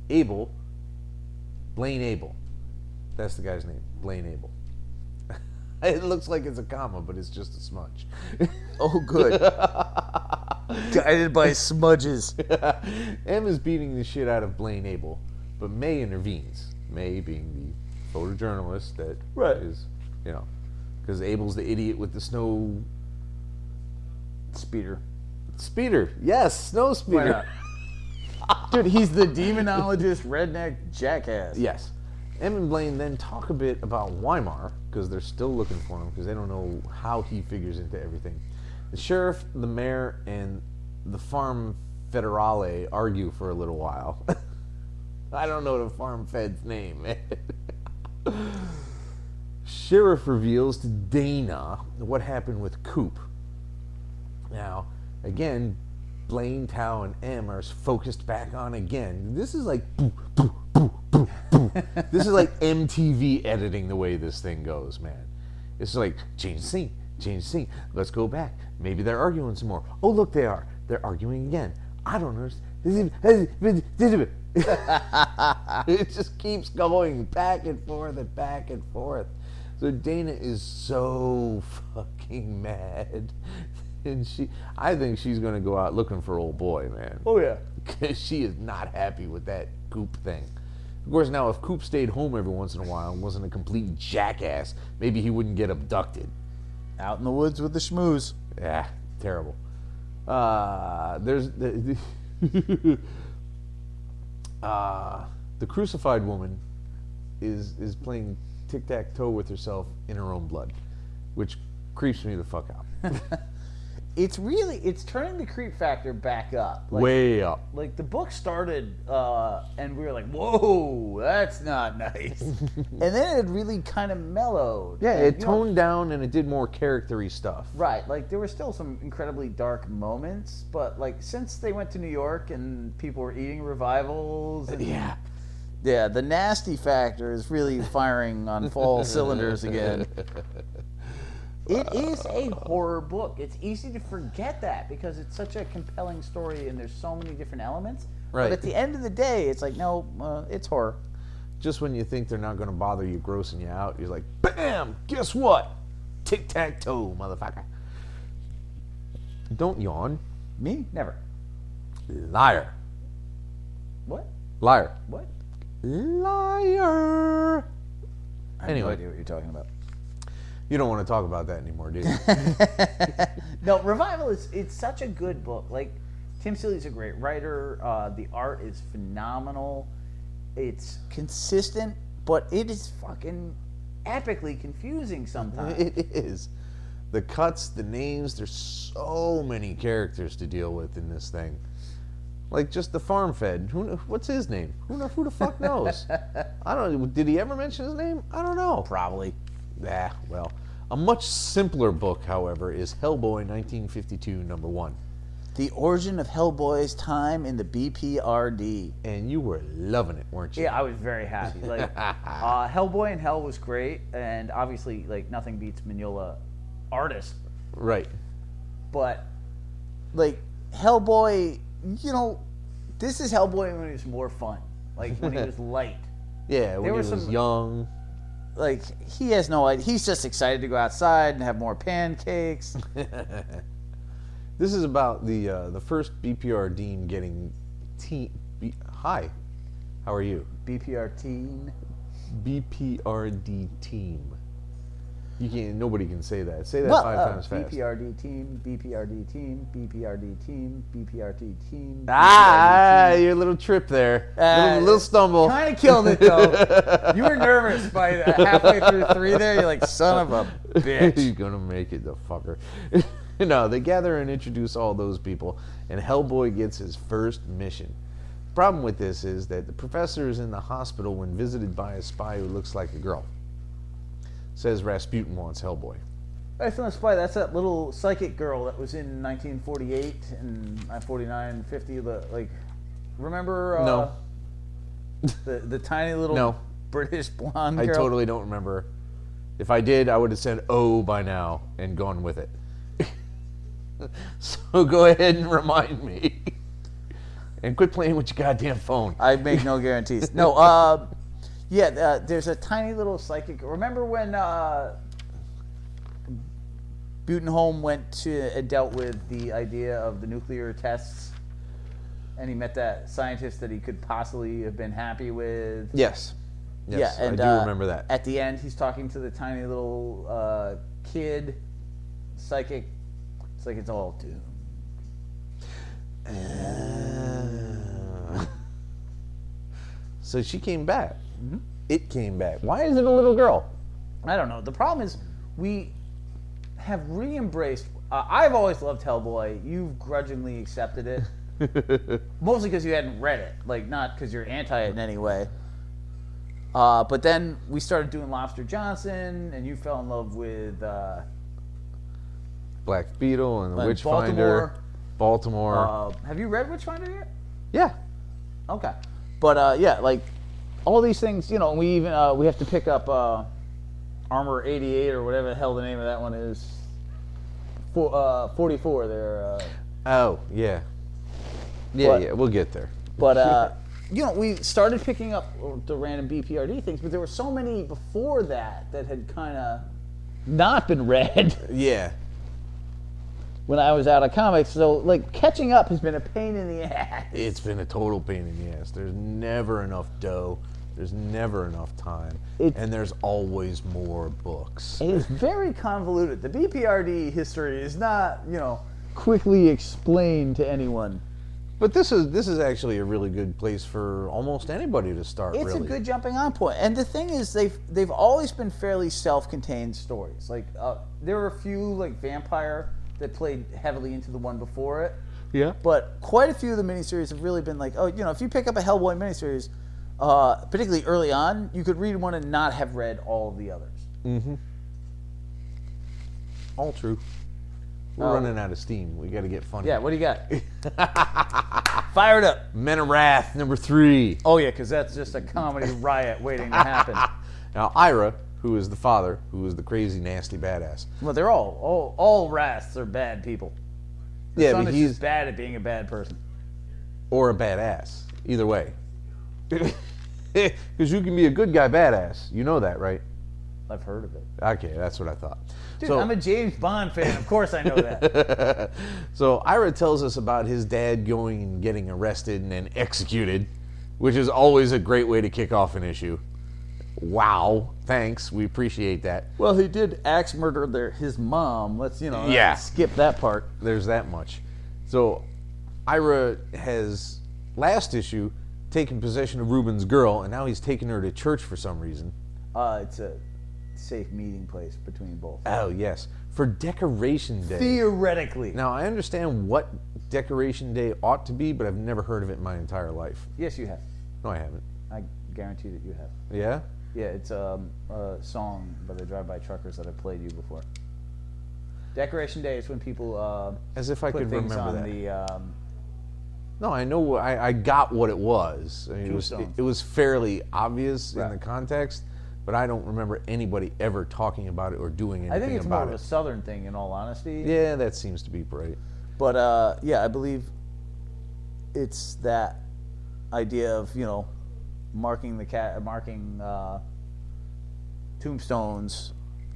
Blaine Abel. That's the guy's name, Blaine Abel. It looks like it's a comma, but it's just a smudge. Oh, good. Guided by smudges. M is beating the shit out of Blaine Abel, but May intervenes. May being the photojournalist that is, you know, because Abel's the idiot with the snow Speeder. speeder. Yes, snow speeder. Dude, he's the demonologist redneck jackass. Yes. Em and Blaine then talk a bit about Weimar, because they're still looking for him, because they don't know how he figures into everything. The sheriff, the mayor, and the farm federale argue for a little while. I don't know the farm fed's name, man. Sheriff reveals to Dana what happened with Coop. Now, again, Blaine, Tao, and M are focused back on again. This is like boo, boo, boo, boo, boo. This is like MTV editing the way this thing goes, man. It's like, change the scene, let's go back. Maybe they're arguing some more. Oh, look, they are. They're arguing again. I don't understand. It just keeps going back and forth and back and forth. So Dana is so fucking mad. And I think she's going to go out looking for old boy, man. Oh, yeah. Because she is not happy with that Coop thing. Of course, now, if Coop stayed home every once in a while and wasn't a complete jackass, maybe he wouldn't get abducted. Out in the woods with the shmoos. Yeah, terrible. There's the crucified woman is playing tic-tac-toe with herself in her own blood, which creeps me the fuck out. It's turning the creep factor back up. Way up. Like the book started, and we were like, "Whoa, that's not nice," and then it really kind of mellowed. Yeah, and, it toned down and it did more character-y stuff. Right, like there were still some incredibly dark moments, but like since they went to New York and people were eating revivals, and, yeah, the nasty factor is really firing on full cylinders again. It is a horror book. It's easy to forget that because it's such a compelling story and there's so many different elements. Right. But at the end of the day, it's like, no, it's horror. Just when you think they're not going to bother you, grossing you out, you're like, bam, guess what? Tic-tac-toe, motherfucker. Don't yawn. Me? Never. Liar. What? Liar. What? Liar. I have Anyway. no idea what you're talking about. You don't want to talk about that anymore, do you? No, Revival it's such a good book. Like, Tim Seeley's a great writer. The art is phenomenal. It's consistent, but it is fucking epically confusing sometimes. It is. The cuts, the names, there's so many characters to deal with in this thing. Like just the farm fed. What's his name? Who the fuck knows? I don't know. Did he ever mention his name? I don't know. Probably. Yeah, well, A much simpler book, however, is Hellboy 1952, number 1. The origin of Hellboy's time in the BPRD. And you were loving it, weren't you? Yeah, I was very happy. Like, Hellboy in Hell was great, and obviously, like, nothing beats Mignola artist. Right. But, like, Hellboy, you know, this is Hellboy when he was more fun. Like, when he was light. Yeah, when he was young. Like, he has no idea. He's just excited to go outside and have more pancakes. This is about the first BPR Dean getting hi, how are you? BPR teen. BPRD team. You can't. Nobody can say that. Say that 5 times fast. BPRD team. BPRD team. BPRD team. BPRD team. Your little trip there. Little stumble. Kind of killed it though. You were nervous by halfway through 3 there. You're like, son of a bitch. You're gonna make it, the fucker. No, they gather and introduce all those people, and Hellboy gets his first mission. The problem with this is that the professor is in the hospital when visited by a spy who looks like a girl. Says Rasputin wants Hellboy. That's not a spy. That's that little psychic girl that was in 1948 and 49, 50. Like, remember? No. The tiny little British blonde girl. I totally don't remember. If I did, I would have said "oh" by now and gone with it. So go ahead and remind me. And quit playing with your goddamn phone. I make no guarantees. No, there's a tiny little psychic. Remember when Butenholm went to and dealt with the idea of the nuclear tests, and he met that scientist that he could possibly have been happy with? Yes. Yes, yeah, and, I do remember that. At the end, he's talking to the tiny little kid, psychic. It's like it's all doomed. So she came back. Mm-hmm. It came back. Why is it a little girl? I don't know. The problem is we have re-embraced. I've always loved Hellboy. You've grudgingly accepted it. Mostly because you hadn't read it. Like, not because you're anti it in any way. But then we started doing Lobster Johnson, and you fell in love with Black Beetle and the Witchfinder. Baltimore. Have you read Witchfinder yet? Yeah. Okay. But yeah, like all these things, you know, we even we have to pick up Armor 88 or whatever the hell the name of that one is. 44 there. Oh, yeah. Yeah, we'll get there. But you know, we started picking up the random BPRD things, but there were so many before that had kind of not been read. Yeah. When I was out of comics, so like catching up has been a pain in the ass. It's been a total pain in the ass. There's never enough dough. There's never enough time. And there's always more books. It is very convoluted. The BPRD history is not, you know, quickly explained to anyone. But this is actually a really good place for almost anybody to start. It's really a good jumping on point. And the thing is, they've always been fairly self-contained stories. Like there were a few like Vampire that played heavily into the one before it. Yeah. But quite a few of the miniseries have really been like, oh, you know, if you pick up a Hellboy miniseries, particularly early on, you could read one and not have read all of the others. Mm-hmm. All true. We're running out of steam. We got to get funny. Yeah, what do you got? Fire it up. Men of Wrath, number 3. Oh, yeah, because that's just a comedy riot waiting to happen. Now, Ira, who is the father, who is the crazy, nasty badass. Well, they're all Wraths are bad people. The son is just bad at being a bad person. Or a badass. Either way. Because you can be a good guy badass. You know that, right? I've heard of it. Okay, that's what I thought. Dude, I'm a James Bond fan. Of course I know that. So Ira tells us about his dad going and getting arrested and then executed, which is always a great way to kick off an issue. Wow, thanks. We appreciate that. Well, he did axe murder his mom. Let's skip that part. There's that much. So Ira has, last issue, taken possession of Ruben's girl, and now he's taking her to church for some reason. It's a safe meeting place between both. Oh, yes. For Decoration Day. Theoretically. Now, I understand what Decoration Day ought to be, but I've never heard of it in my entire life. Yes, you have. No, I haven't. I guarantee that you have. Yeah? Yeah, it's a song by the Drive-By Truckers that I played you before. Decoration Day is when people As if I put could things remember on that. the No, I know. I got what it was. I mean, Tombstones. it was fairly obvious in Right. the context, but I don't remember anybody ever talking about it or doing anything I think it's more about of a it. Southern thing, in all honesty. Yeah, that seems to be right. But yeah, I believe it's that idea of marking tombstones.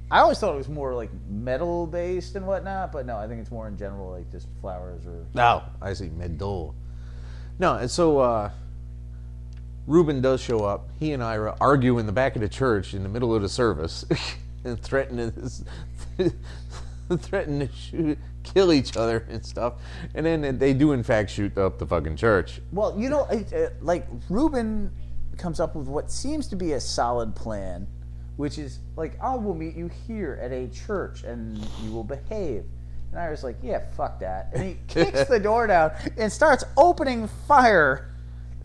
I always thought it was more like metal based and whatnot, but no, I think it's more in general, like just flowers or. Oh, I see. Medol. No, and so Reuben does show up. He and Ira argue in the back of the church in the middle of the service and threaten to kill each other and stuff. And then they do, in fact, shoot up the fucking church. Well, like Reuben comes up with what seems to be a solid plan, which is like, "Oh, we'll meet you here at a church, and you will behave." And Ira's like, "Yeah, fuck that," and he kicks the door down and starts opening fire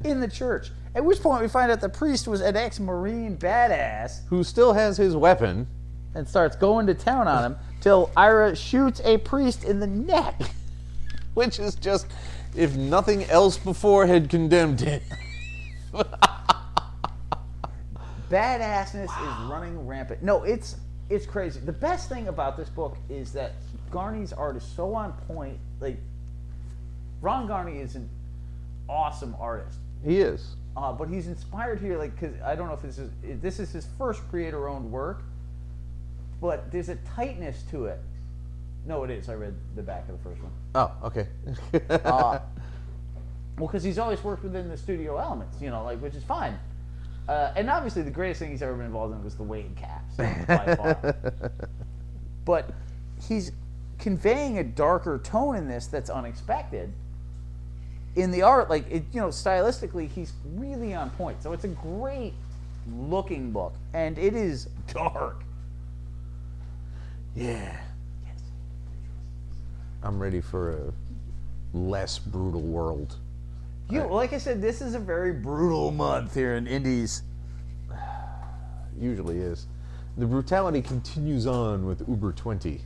in the church. At which point we find out the priest was an ex-Marine badass Who still has his weapon. and starts going to town on him till Ira shoots a priest in the neck. Which is just, if nothing else before had condemned him. Badassness is running rampant. No, it's crazy. The best thing about this book is that Garney's art is so on point. Like, Ron Garney is an awesome artist, He is. but he's inspired here. Like, because I don't know if this is his first creator-owned work, but there's a tightness to it. No, it is. I read the back of the first one. Oh, okay. Well, because he's always worked within the studio elements, which is fine. And obviously, the greatest thing he's ever been involved in was the Wade caps, by far. But he's conveying a darker tone in this that's unexpected. In the art, stylistically, he's really on point. So it's a great looking book, and it is dark. Yeah. I'm ready for a less brutal world. Like I said, this is a very brutal month here in Indies. Usually is. The brutality continues on with Uber 20,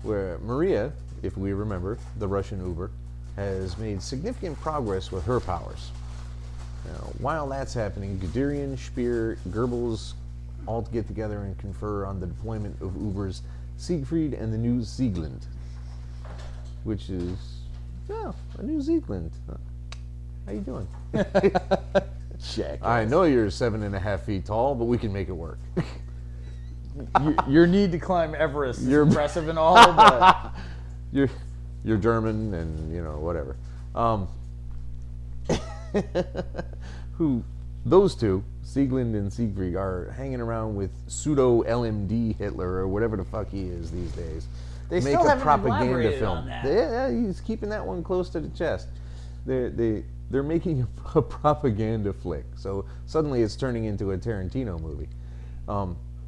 where Maria, if we remember, the Russian Uber, has made significant progress with her powers. Now, while that's happening, Guderian, Speer, Goebbels all get together and confer on the deployment of Uber's Siegfried and the New Siegland, which is, a New Siegland. How you doing? Check. I know you're 7.5 feet tall, but we can make it work. Your need to climb Everest is impressive and all, but You're German and whatever. Who those two, Siegland and Siegfried, are hanging around with pseudo LMD Hitler or whatever the fuck he is these days. They Make still a haven't propaganda elaborated film. on that. Yeah, he's keeping that one close to the chest. They're making a propaganda flick. So suddenly it's turning into a Tarantino movie.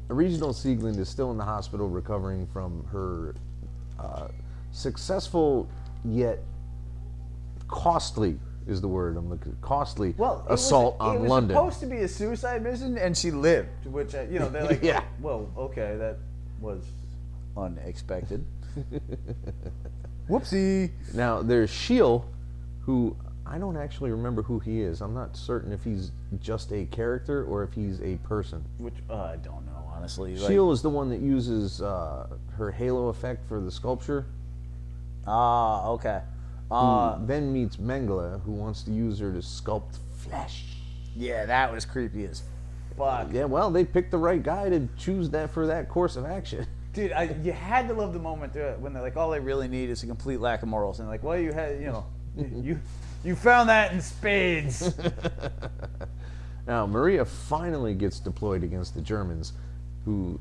Original Siegland is still in the hospital recovering from her successful yet costly is the word I'm looking. Costly assault on London. It was supposed to be a suicide mission, and she lived. Which they're like, Yeah. Well, okay, that was unexpected. Whoopsie. Now there's Shiel, who I don't actually remember who he is. I'm not certain if he's just a character or if he's a person. Which I don't know, honestly. Shiel is the one that uses her halo effect for the sculpture. Okay. Who then meets Mengele, who wants to use her to sculpt flesh. Yeah, that was creepy as fuck. Yeah, well, they picked the right guy to choose that for that course of action. Dude, you had to love the moment when they're like, all they really need is a complete lack of morals. And they're like, well, you had, you found that in spades. Now, Maria finally gets deployed against the Germans, who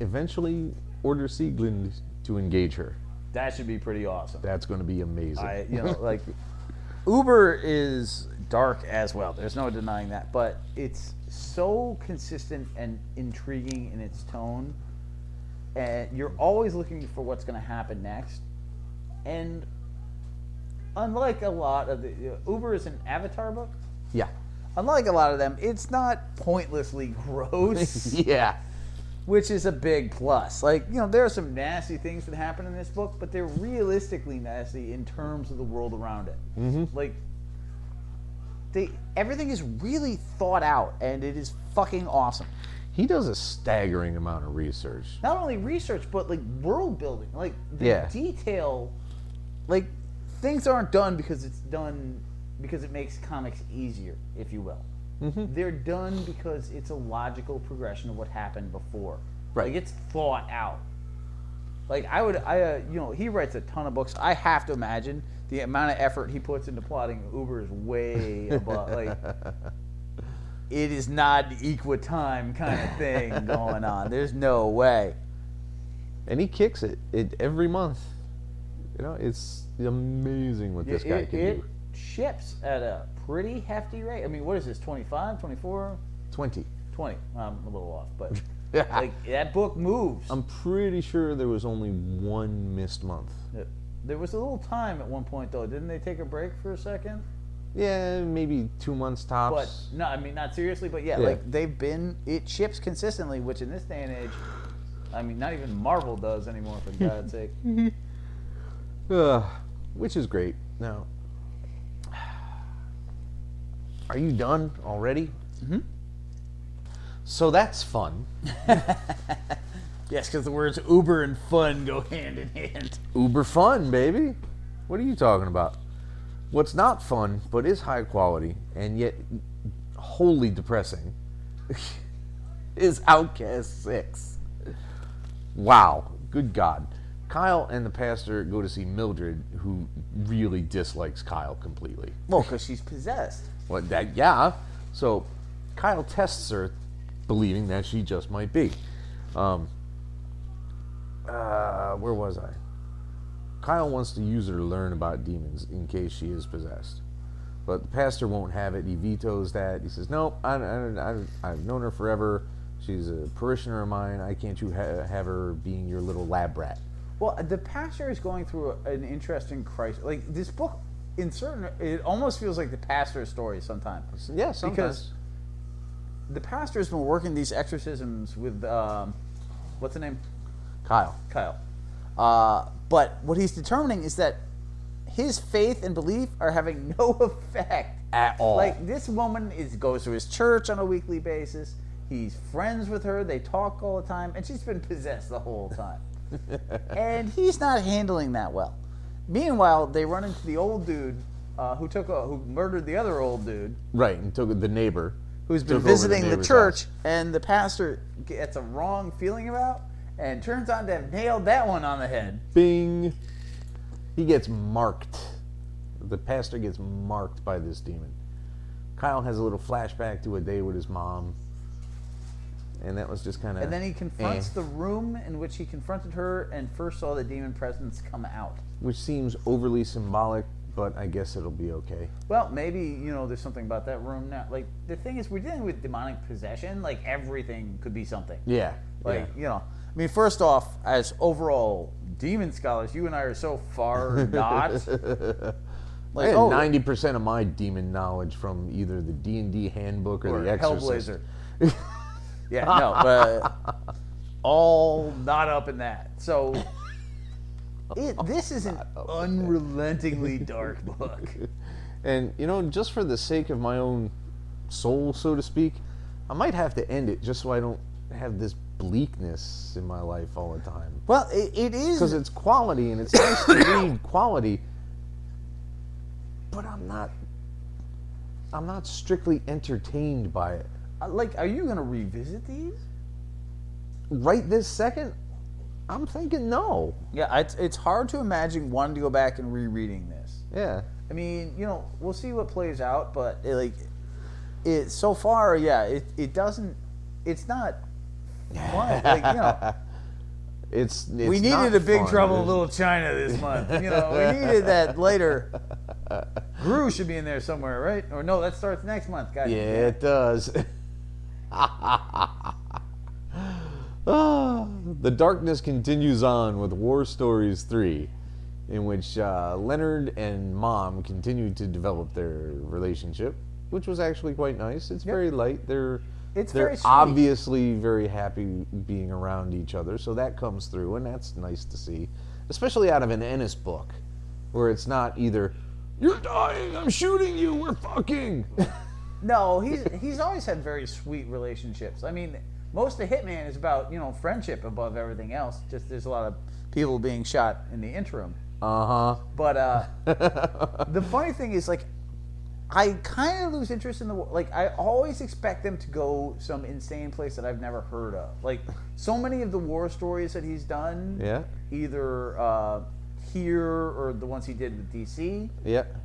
eventually order Siegland to engage her. That should be pretty awesome. That's going to be amazing. Uber is dark as well. There's no denying that. But it's so consistent and intriguing in its tone. And you're always looking for what's going to happen next. And unlike a lot of the... Uber is an Avatar book? Yeah. unlike a lot of them, it's not pointlessly gross. Yeah. Which is a big plus. Like, there are some nasty things that happen in this book, but they're realistically nasty in terms of the world around it. Mm-hmm. Like, everything is really thought out, and it is fucking awesome. He does a staggering amount of research. Not only research, but, like, world building. Like, the detail, like, things aren't done because it makes comics easier, if you will. Mm-hmm. They're done because it's a logical progression of what happened before. Right. Like, it's thought out. Like, he writes a ton of books. I have to imagine the amount of effort he puts into plotting Uber is way above. Like, it is not equitime kind of thing going on. There's no way. And he kicks it every month. It's amazing what this guy can do. It ships at a pretty hefty rate. I mean, what is this, 25, 24? 20. 20. I'm a little off, but like, that book moves. I'm pretty sure there was only one missed month. There was a little time at one point, though. Didn't they take a break for a second? Yeah, maybe 2 months tops. But, no, I mean, not seriously, but yeah, like, it ships consistently, which in this day and age, I mean, not even Marvel does anymore, for God's sake. Which is great. Now, are you done already? Mm-hmm. So that's fun. Yes, because the words Uber and fun go hand in hand. Uber fun, baby. What are you talking about? What's not fun, but is high quality, and yet wholly depressing, is Outcast 6. Wow. Good God. Kyle and the pastor go to see Mildred, who really dislikes Kyle completely. Well, because she's possessed. Well, yeah. So Kyle tests her, believing that she just might be. Where was I? Kyle wants to use her to learn about demons in case she is possessed. But the pastor won't have it. He vetoes that. He says, nope, I've known her forever. She's a parishioner of mine. I can't have her being your little lab rat. Well, the pastor is going through an interesting crisis. Like, this book, it almost feels like the pastor's story sometimes. Yeah, sometimes. Because the pastor's been working these exorcisms with, what's the name? Kyle. But what he's determining is that his faith and belief are having no effect at all. Like, this woman goes to his church on a weekly basis. He's friends with her. They talk all the time. And she's been possessed the whole time. And he's not handling that well. Meanwhile, they run into the old dude who murdered the other old dude. Right, and took the neighbor. Who's been visiting the church, and the pastor gets a wrong feeling about, and turns out to have nailed that one on the head. Bing. He gets marked. The pastor gets marked by this demon. Kyle has a little flashback to a day with his mom. And that was just kind of... And then he confronts the room in which he confronted her and first saw the demon presence come out. Which seems overly symbolic, but I guess it'll be okay. Well, maybe, there's something about that room now. Like, the thing is, we're dealing with demonic possession. Like, everything could be something. Yeah. Like, I mean, first off, as overall demon scholars, you and I are so far not. Like, I had 90% of my demon knowledge from either the D&D handbook or The Exorcist. Hellblazer. Yeah, no, but all not up in that. So this is an unrelentingly dark book. And, just for the sake of my own soul, so to speak, I might have to end it just so I don't have this bleakness in my life all the time. Well, it is... Because it's quality, and it's nice to read quality, but I'm not strictly entertained by it. Like, are you going to revisit these? Right this second? I'm thinking no. Yeah, it's hard to imagine wanting to go back and rereading this. Yeah. I mean, we'll see what plays out, but so far, yeah, it doesn't. It's not fun. Like, it's we needed a Big Trouble in Little China this month. We needed that later. Gru should be in there somewhere, right? Or no, that starts next month. God, yeah, it does. The darkness continues on with War Stories 3, in which Leonard and Mom continue to develop their relationship. which was actually quite nice. It's very light. They're very sweet. obviously very happy being around each other, so that comes through, and that's nice to see, especially out of an Ennis book, where it's not either "you're dying, I'm shooting you, we're fucking." No, he's always had very sweet relationships. I mean, most of Hitman is about, you know, friendship above everything else. Just there's a lot of people being shot in the interim. But the funny thing is, like, I kind of lose interest in the war. Like, I always expect them to go some insane place that I've never heard of. Like, so many of the war stories that he's done, either here or the ones he did with DC,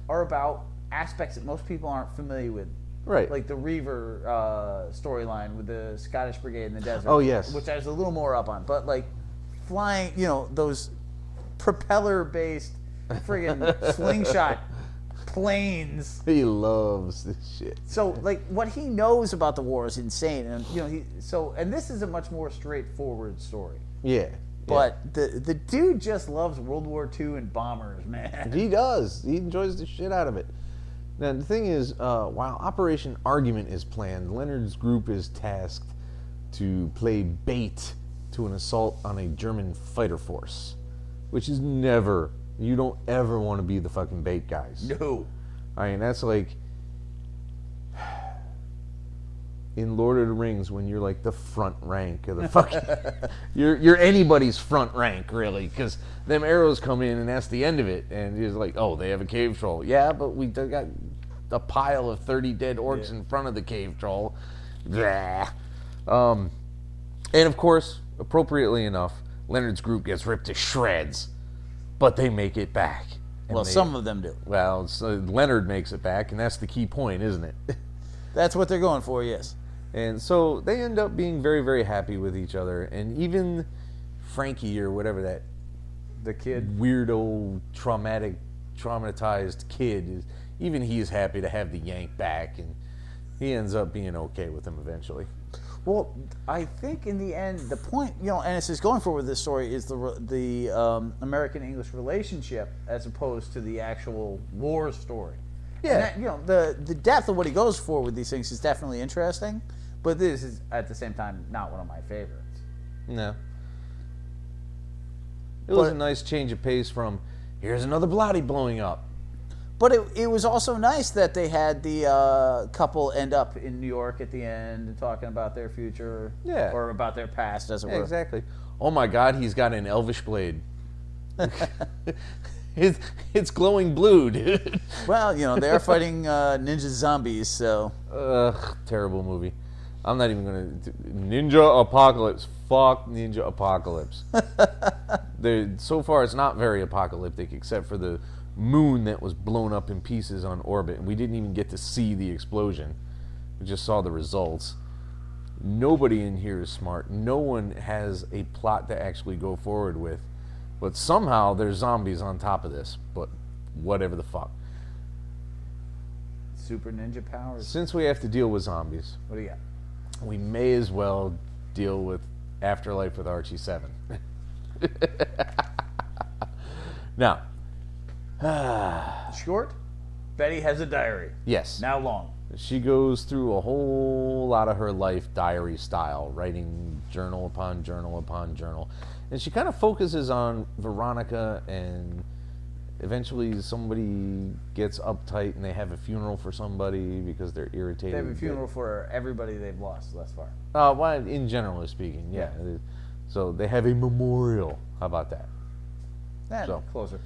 are about aspects that most people aren't familiar with. Right. Like the Reaver storyline with the Scottish Brigade in the desert. Oh, yes. Which I was a little more up on. But, like, flying, you know, those propeller-based friggin' slingshot planes. He loves this shit. So, like, what he knows about the war is insane. And, you know, and this is a much more straightforward story. Yeah. But the dude just loves World War II and bombers, man. He does. He enjoys the shit out of it. Now, the thing is, while Operation Argument is planned, Leonard's group is tasked to play bait to an assault on a German fighter force, which is never, you don't ever want to be the fucking bait guys. No. I mean, that's like in Lord of the Rings when you're like the front rank of the fucking, you're anybody's front rank, really, because them arrows come in and that's the end of it, and it's like, oh, they have a cave troll. Yeah, but we got a pile of 30 dead orcs in front of the cave troll. Blah. And of course, appropriately enough, Leonard's group gets ripped to shreds, but they make it back. Well, some of them do. Well, Leonard makes it back, and that's the key point, isn't it? That's what they're going for, yes. And so they end up being very, very happy with each other, and even Frankie or whatever that The kid. weirdo, traumatized kid, even he's happy to have the Yank back, and he ends up being okay with him eventually. Well, I think in the end, the point, you know, Ennis is going for with this story is the American-English relationship as opposed to the actual war story. Yeah. And that, you know, the depth of what he goes for with these things is definitely interesting, but this is, at the same time, not one of my favorites. No. It was a nice change of pace from, here's another bloody blowing up. But it was also nice that they had the couple end up in New York at the end and talking about their future. Yeah. Or about their past, as it were. Exactly. Oh my God, he's got an elvish blade. It's glowing blue, dude. Well, you know, they are fighting ninja zombies, so... Ugh, terrible movie. I'm not even going to... Ninja Apocalypse. Fuck Ninja Apocalypse. So far, it's not very apocalyptic, except for the moon that was blown up in pieces on orbit, and we didn't even get to see the explosion. We just saw the results. Nobody in here is smart. No one has a plot to actually go forward with. But somehow there's zombies on top of this. But whatever the fuck. Super ninja powers. Since we have to deal with zombies, What do you got? we may as well deal with Afterlife with Archie 7. Now, Short, Betty has a diary. yes. Now long. She goes through a whole lot of her life diary style, writing journal upon journal upon journal. And she kind of focuses on Veronica, and eventually somebody gets uptight and they have a funeral for somebody because they're irritated. They have a funeral for everybody they've lost thus far. Well, in general speaking, yeah. So they have a memorial. How about that? So. Closer.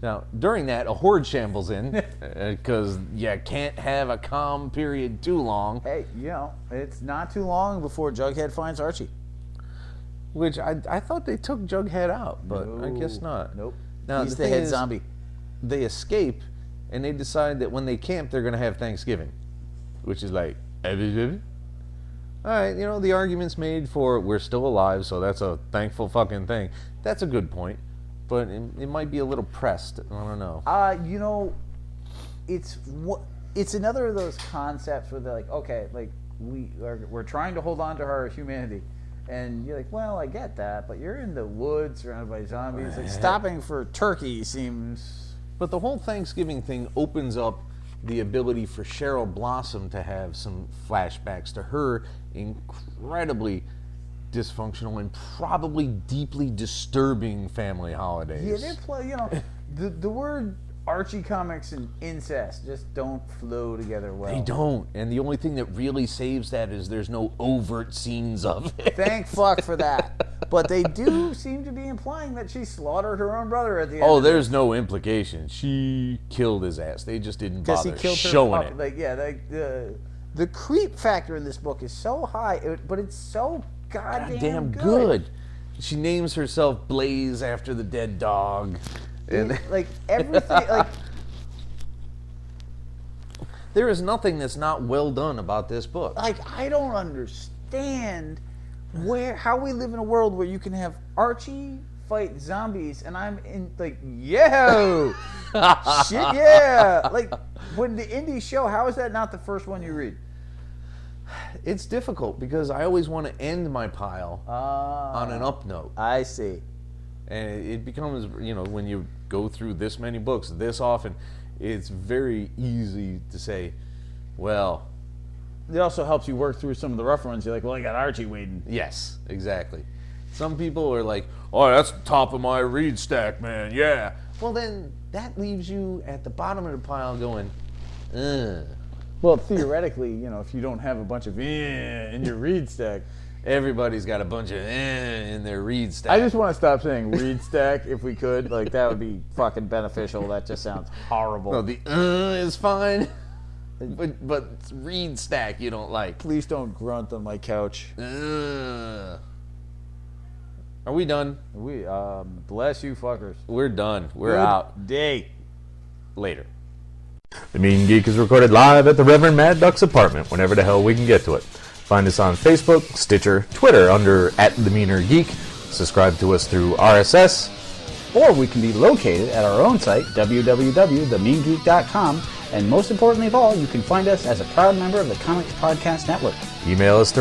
Now, during that, a horde shambles in because you can't have a calm period too long. Hey, you know, it's not too long before Jughead finds Archie. Which I thought they took Jughead out, but I guess not. Nope. Now, He's the the thing head is, zombie. They escape, and they decide that when they camp, they're going to have Thanksgiving. Which is like, all right, you know, the argument's made for we're still alive, so that's a thankful fucking thing. That's a good point, but it might be a little pressed. I don't know. You know, it's another of those concepts where they're like, okay, like we're trying to hold on to our humanity, and you're like, well, I get that, but you're in the woods surrounded by zombies. Like stopping for turkey seems. But the whole Thanksgiving thing opens up the ability for Cheryl Blossom to have some flashbacks to her incredibly dysfunctional and probably deeply disturbing family holidays. Yeah, they play, you know, the word Archie comics and incest just don't flow together well. They don't, and the only thing that really saves that is there's no overt scenes of it. Thank fuck for that. But they do seem to be implying that she slaughtered her own brother at the end. Oh, of there's no implication. She killed his ass. They just didn't Because he bother killed showing her it. Like, yeah, the creep factor in this book is so high, but it's so goddamn good. She names herself Blaze after the dead dog. And Like everything, like there is nothing that's not well done about this book. I don't understand how we live in a world where you can have Archie fight zombies and I'm in like, yo, shit, yeah. Like when the indie show, how is that not the first one you read? It's difficult because I always want to end my pile on an up note. I see. And it becomes, you know, when you go through this many books this often, it's very easy to say, well, It also helps you work through some of the rough ones. You're like, well, I got Archie waiting. yes, exactly. Some people are like, oh, that's top of my read stack, man, yeah. Well, then that leaves you at the bottom of the pile going, ugh. Well, theoretically, you know, if you don't have a bunch of in your read stack. Everybody's got a bunch of in their read stack. I just want to stop saying read stack if we could. Like, that would be fucking beneficial. That just sounds horrible. No, the is fine. But read stack you don't like. Please don't grunt on my couch. Are we done? We bless you fuckers. We're done. We're Good out. day. Later. The Mean Geek is recorded live at the Reverend Mad Duck's apartment whenever the hell we can get to it. Find us on Facebook, Stitcher, Twitter under @TheMeanerGeek. Subscribe to us through RSS. Or we can be located at our own site, www.themeangeek.com. And most importantly of all, you can find us as a proud member of the Comics Podcast Network. Email us